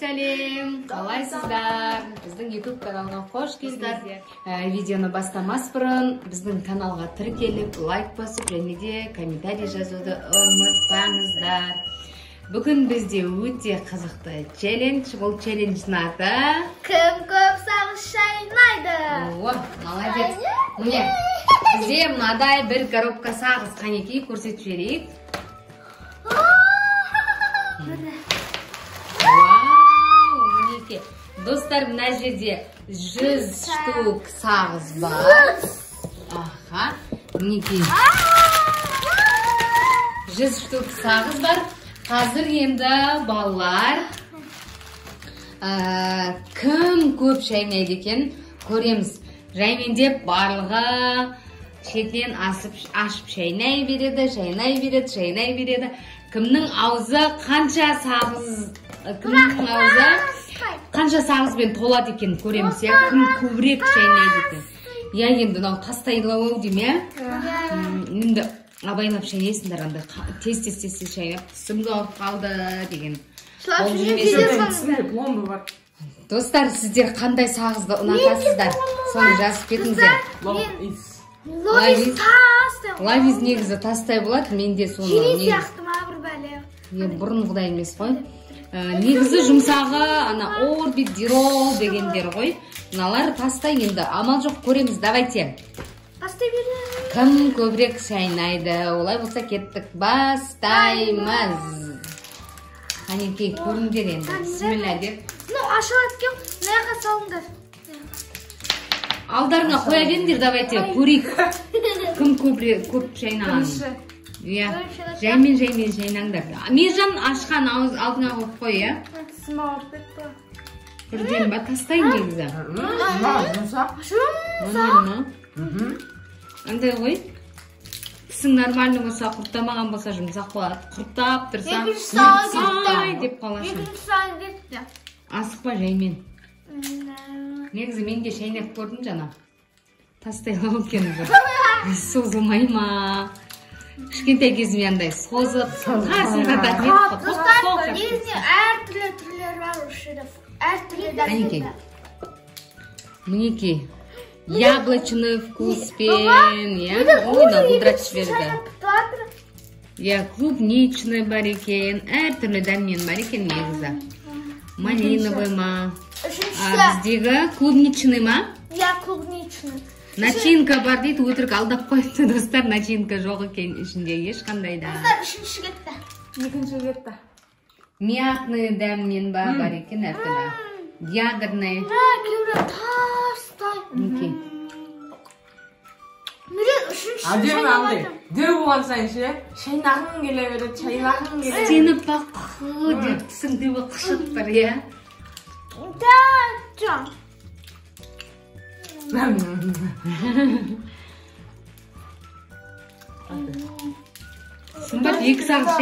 сәлем, қалайсыздар? Біздің YouTube каналына қош келдіңіздер. Видеоны бастамас бұрын біздің каналға тіркеліп, лайк басып, және де комментарий жазуды ұмытпаңыздар. Бүгін бізде өте қызықты челлендж. Бұл челлендждің аты кім көп сағыз шайнайды. О, молодец. Міне, бізде мынадай бір коробка сағыз қанекей көрсетіп жіберейік. Достар, мына жерде 100 штук сағыз бар. Аха, мінекей. 100 штук сағыз бар. Қазір енді балалар кім көп шайнайды екен көреміз. Жаймендеп барлығы шетінен ашып шайнай береді. Кімнің аузы қанша сағызбен толады екен көреміз, я? Кім көбірек шайнайды екен. Я енді тастайлау дейм, я? Енді абайлап шайнайсыңдар, анда тез шайнап, түсімді алып қалды деген. Достар, сіздер қандай сағызды ұнатасыздар? Соны жазып кетіңіздер. Лавиз негізі тастай болады, менде соны негізі. Бұрынғыдай емес қой. Негізі жұмсағы орбит, дирол дегендер ғой. Мыналар тастай, енді амал жоқ, көреміз. Давайте. Кім көбірек шайнайды? Олай болса кеттік. Бастаймыз. Қанекей, көріңдер енді. Бисмилля деп. Ашылады кем, мынаға салыңдар. Алдарыңа қоя беріңдер, давайте. Көрейік. Кім көп шайнаған? Жаймен шайнаңдар. Мержан ашқан алдыңа қойып қой, я? Тісім ауырып кетті. Бірден ба, тастайын негізі. Андай ғой? Тісің нормальный болса, құрттамаған болса, жұмсақ болады. Құрттап тұрса, ай деп қалашын. Асықпа жаймен. Негізі менде шайнап көрдім жана. Тастайлау екен бір. Созылмай ма? Кішкентай кезіме андай созып, қасыңдататын еді. Достар, негізінде әртүрлі түрлері бар ұшыры. Әртүрлі дәрежеде. Мінекей, яблочный вкуспен, ойна бұлдыратып жіберді. Клубничный бар екен, әртүрлі дәммен бар екен негізі. Малиновый ма? Біздегі клубничный ма? Клубничный. Начинка бар дейді, өтірік алдап қойды, достар, начинка жоқ екен ішінде ешқандай да. Достар, үшінші кетті. Екінші кетті. Мятный дәммен бар екен әртүрлі. Ягодный. Кейбір тастай. Мінекей. Мен үшінші Әдемі алды. Дөу болған сайын ше, шайнағың келе береді, шайнағың келе береді. Сені бақы деп түсіңді қышып бір, я? Сымбат, екі сағыз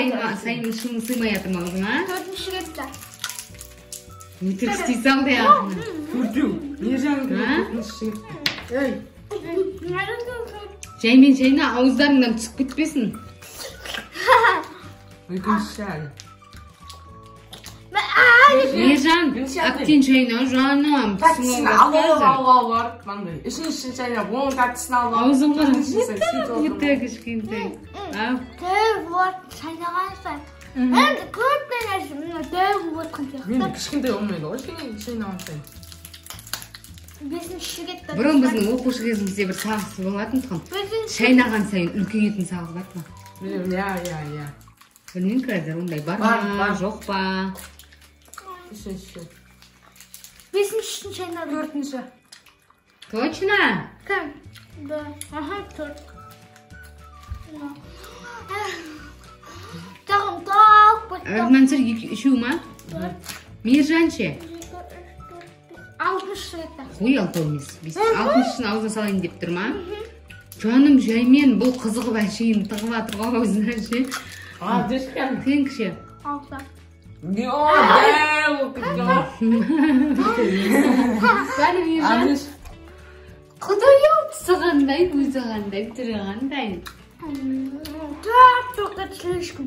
сайын сыймай атым аузыңа? Төртінші кетті. Өтірік істей салды ағына. Төртеу. Ержан төртінші кетті. Жаймен шайна ауыздарыңнан түсіп кетпесін. Екінші әлі. Ержан, әптен шайна жаным. Тәттісін алып. Үшінші шайна, оның тәттісін алып. Аузыңға өте кішкентай. Дөу болады, шайнаған сайын. Енді көптен әжім, дөу болады қаншақ. Мен кішкентай olmaydı ғой, шайнаған сайын. Бесінші кетті. Бұрын біздің оқушы кезімізде бір сағыз болатын тұғын. Шайнаған сайын үлкейетін сағыз бар ма? Я. Білмеймін қазір, ондай бар ма, жоқ па? Үшінші. Бесінші шайнады. Төртінші. Точно? Кім? Да. Аха, төрт. Тағым тақ бөтті. Мансыр үшеу ма? Мержан ше? Алтыншы кетті. Қой алтау емес. Алтыншыны аузына салайын деп тұр ма? Жаным жаймен бұл қызығып әшейін тығыла тұрға аузына ше. Дешкен. Сен кіше? Алты. Дәу кеткен. Бәрі Мержан. Құдай ау тұсы қандай, көзі қандай, түрі қандай. Төрт тоқта слишком.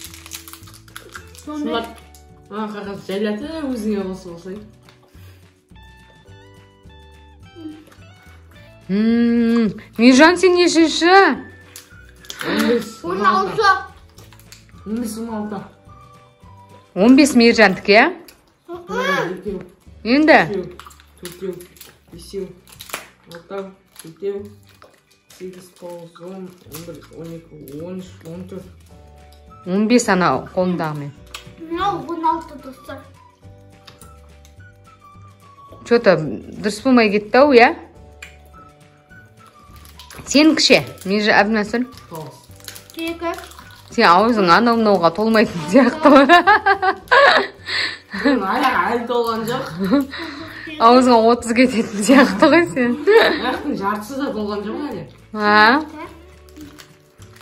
Şunlar қағаз жайлатып өзіңе қосып қойсай. Мейіржан, сен нешінші? 16. 16. 15 Мейіржандікі, иә? Енді? 4, 5, 6, 7, 8, 9, 10, 11, 12, 13, 14. 15 ана қолындағы мен. Мынау 16 достар. Что-то дұрыс болмай кетті ау, иә? Сен кіше, Мейіржан Әбдінәсір? 2. Сен аузың анау-мынауға толмайтын сияқты ғой. Әлі толған жоқ. Аузыңа 30 кететін сияқты ғой сен. Аяқтың жартысы да толған жоқ әлі.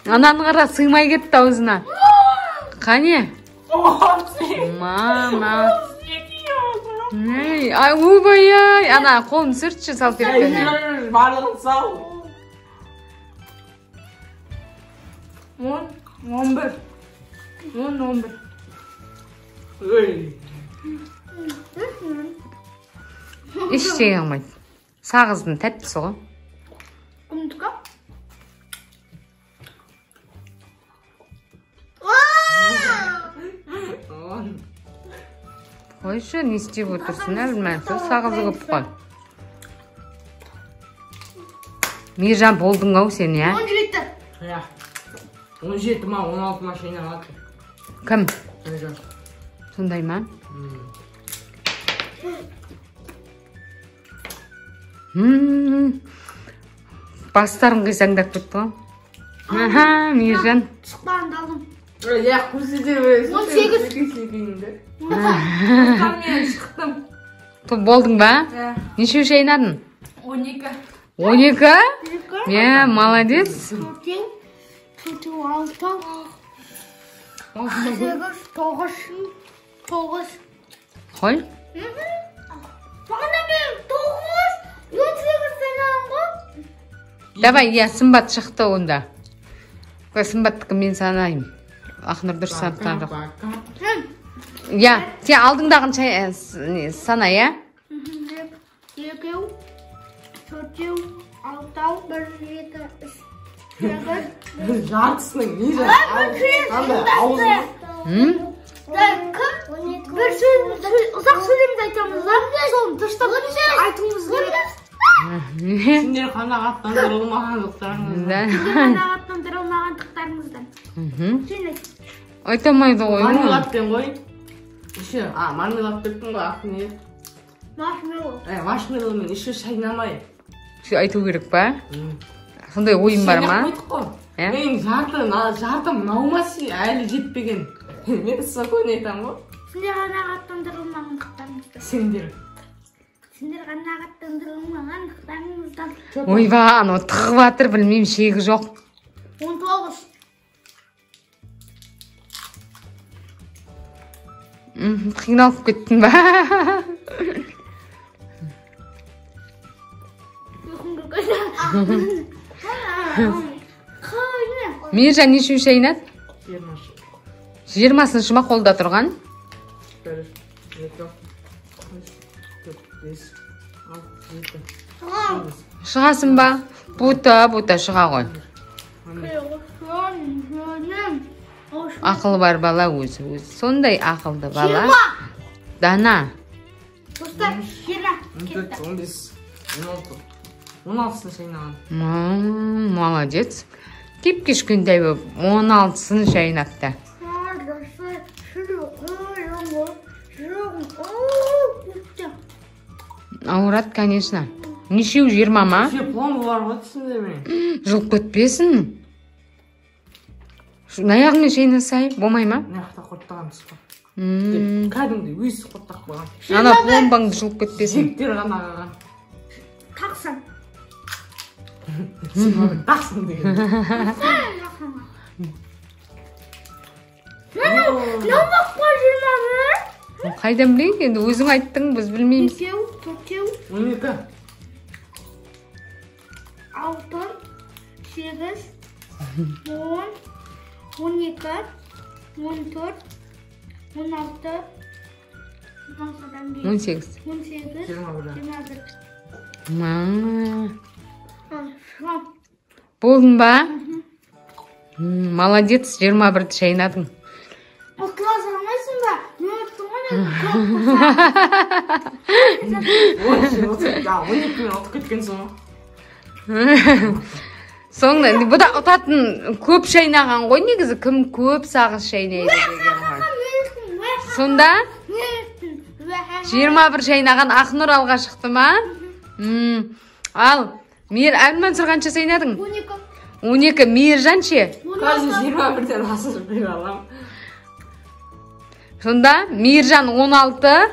Ананың қара сыймай кетті аузына. Қане? Мама. Ай, ойбай-ай. Ана қолын сүртші салфетканы. Барлығын сау. 10, 11. 10, 11. Өй. Ештеңе қылмайды. Сағыздың тәттісі ғой. Кімдікі? Қойшы, не істеп отырсың, білмәйін, сол сағызы көп қой. Мейіржан болдың ау сен, иә? 17. 17 ма, 16 ма шейін алады. Кім? Мейіржан. Сондай ма? Бастарын қисаңдап кетті ғой. Аха, Мейіржан. Шықпағанды алдым. Я көрсете бересің. 18. Мен шықтым. Болдың ба? Неше шайнадың? 12. 12? Иә, молодец. 4, 6, 8, 9. Қой. Бағана мен 9, 18 санаған ғой. Давай, я сымбат шықты онда. Сымбаттықы мен санайым. Ақнұр дұрыс санатқан жоқ. Я, сен алдыңдағын сана, я? 2, 4, 6, 1, 2, 3, 4. Жартысының не жартысы? Bir uzak sözümüzü айтамыз да, соны дұрыстап айтуымыз керек. Сендер қанағаттандырылмағандықтарыңыздан. Қанағаттандырылмағандықтарыңыздан. Сен айт. Айтамайды ғой. Мармеладпен ғой. Еще, мармелад дептің ғой, аты не? Маршмеллоу. Маршмеллоумен еще шайнамай. Айту керек па? Сондай ойын бар ма? Мен жартым наумаси әлі жетпеген. Мен спокойно айтам ғой. Сендер қанағаттандырылмағандықтарыңыздан. Сендер қанағаттандырылмағандықтарыңыздан. Ойба, анау тығып атыр, білмеймін, шегі жоқ. 19. Қиналып кеттің ба? Мейіржан неше шайнат? 20-шы ма қолда тұрған? 1, 2, 3, 4, 5, 6, 7. Шығасың ба? Бұта шыға ғой. Ақылы бар бала өзі. Сондай ақылды бала. Дана. Достар, 20. 15, 16. 16-сын шайнаған. Молодец. Кеп-кешкендай болып 16-сын шайнатты. Ауырат, конечно. Нешеу 20 ма? Пломба бар ғой түсінде мен. Жылып көтпесін. Наяғымен шайнасай, болмай ма? Наяқта қорттаған тұсқа. Кәдімді өз қорттақ болған. Ана пломбаңды жылып көтпесін. Жектер ғана қаған. Тақсан. Тақсын деген. Намақ қой 20. Қайдан білейік, енді өзің айттың, біз білмейміз. 2, 4, 12. 6, 8, 10, 12, 14, 16. 18. 18. 21. Болдың ба? Молодец, 21-ді шайнадың. Класс алмайсың ба? Мен өттім ғой, Ya 12 мен ұтып кеткен соң. Соңында, бұда ұтатын көп шайнаған ғой негізі, кім көп сағыз шайнайды деген ғой. Сонда 21 шайнаған Ақнұр алға шықты ма? Ал, Әлмансұр қанша шайнадың? 12. Мейіржан ше? Қазір 21-ден асырып бере алам. Сонда Мейіржан 16,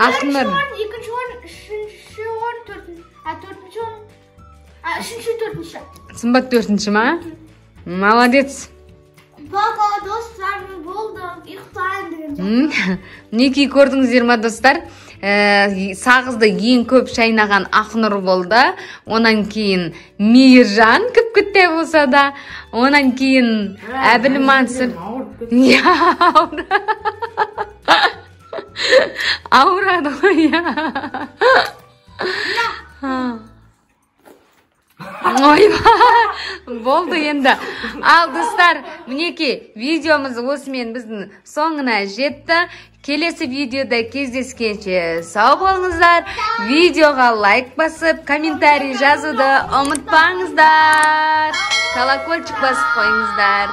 Ақнұр. Екінші орын, үшінші орын, төртінші орын, үшінші. Сымбат 4-ші ма? Молодец. Баба, достарым болды, ұйықтайын деген. Неки көрдіңіздер ма достар? Сағызды ең көп шайнаған Ақнұр болды. Онан кейін Мейіржан күп-күтте болса да. Онан кейін Әбілмансыр. Ауырады ғой. Ойба, болды енді. Ал достар, мінеки видеомыз осымен біздің соңына жетті. Келесі видеода кездескенше сау болыңыздар. Видеоға лайк басып, комментарий жазуды ұмытпаңыздар. Колокольчик басып қойыңыздар.